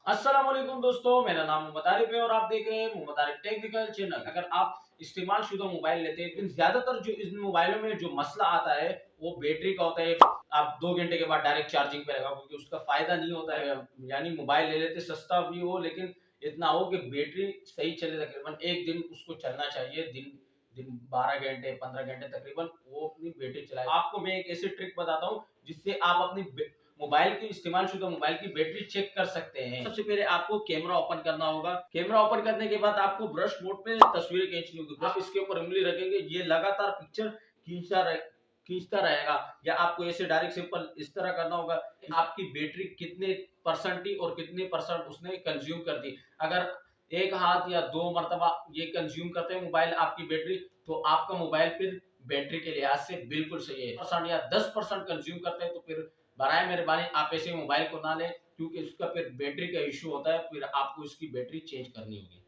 अस्सलाम वालेकुम दोस्तों, मेरा नाम मोहम्मद आरिफ है और आप देख रहे हैं मोहम्मद आरिफ टेक्निकल चैनल। अगर आप इस्तेमाल शुदा मोबाइल लेते हैं, लेकिन ज्यादातर जो इन मोबाइलों में जो मसला आता है वो बैटरी का होता है। आप 2 घंटे के बाद डायरेक्ट चार्जिंग पे लगा, क्योंकि उसका फायदा नहीं होता है। यानी मोबाइल ले लेते सस्ता भी हो, लेकिन इतना हो कि बैटरी सही चले, तकरीबन एक दिन उसको चलना चाहिए। दिन दिन 12 घंटे 15 घंटे तकरीबन वो अपनी बैटरी चलाए। आपको मैं एक ऐसी ट्रिक बताता हूँ जिससे आप अपनी मोबाइल की इस्तेमाल शुदा मोबाइल की बैटरी चेक कर सकते हैं। सबसे पहले आपको कैमरा ओपन करना होगा। कैमरा ओपन करने के बाद आपको ब्रश मोड पे तस्वीरें खींचनी होगी। आप इसके ऊपर उंगली रखेंगे, ये लगातार पिक्चर खींचता रहेगा। या आपको ऐसे डायरेक्ट सिंपल इस तरह करना होगा कि आपकी बैटरी कितने परसेंट थी और कितने परसेंट उसने कंज्यूम कर दी। अगर एक हाथ या 2 मरतबा ये कंज्यूम करते हैं मोबाइल आपकी बैटरी, तो आपका मोबाइल फिर बैटरी के लिहाज से बिल्कुल सही है। परसेंट या 10% कंज्यूम करते हैं तो फिर बराए मेहरबानी आप ऐसे मोबाइल को ना लें, क्योंकि उसका फिर बैटरी का इश्यू होता है, फिर आपको इसकी बैटरी चेंज करनी होगी।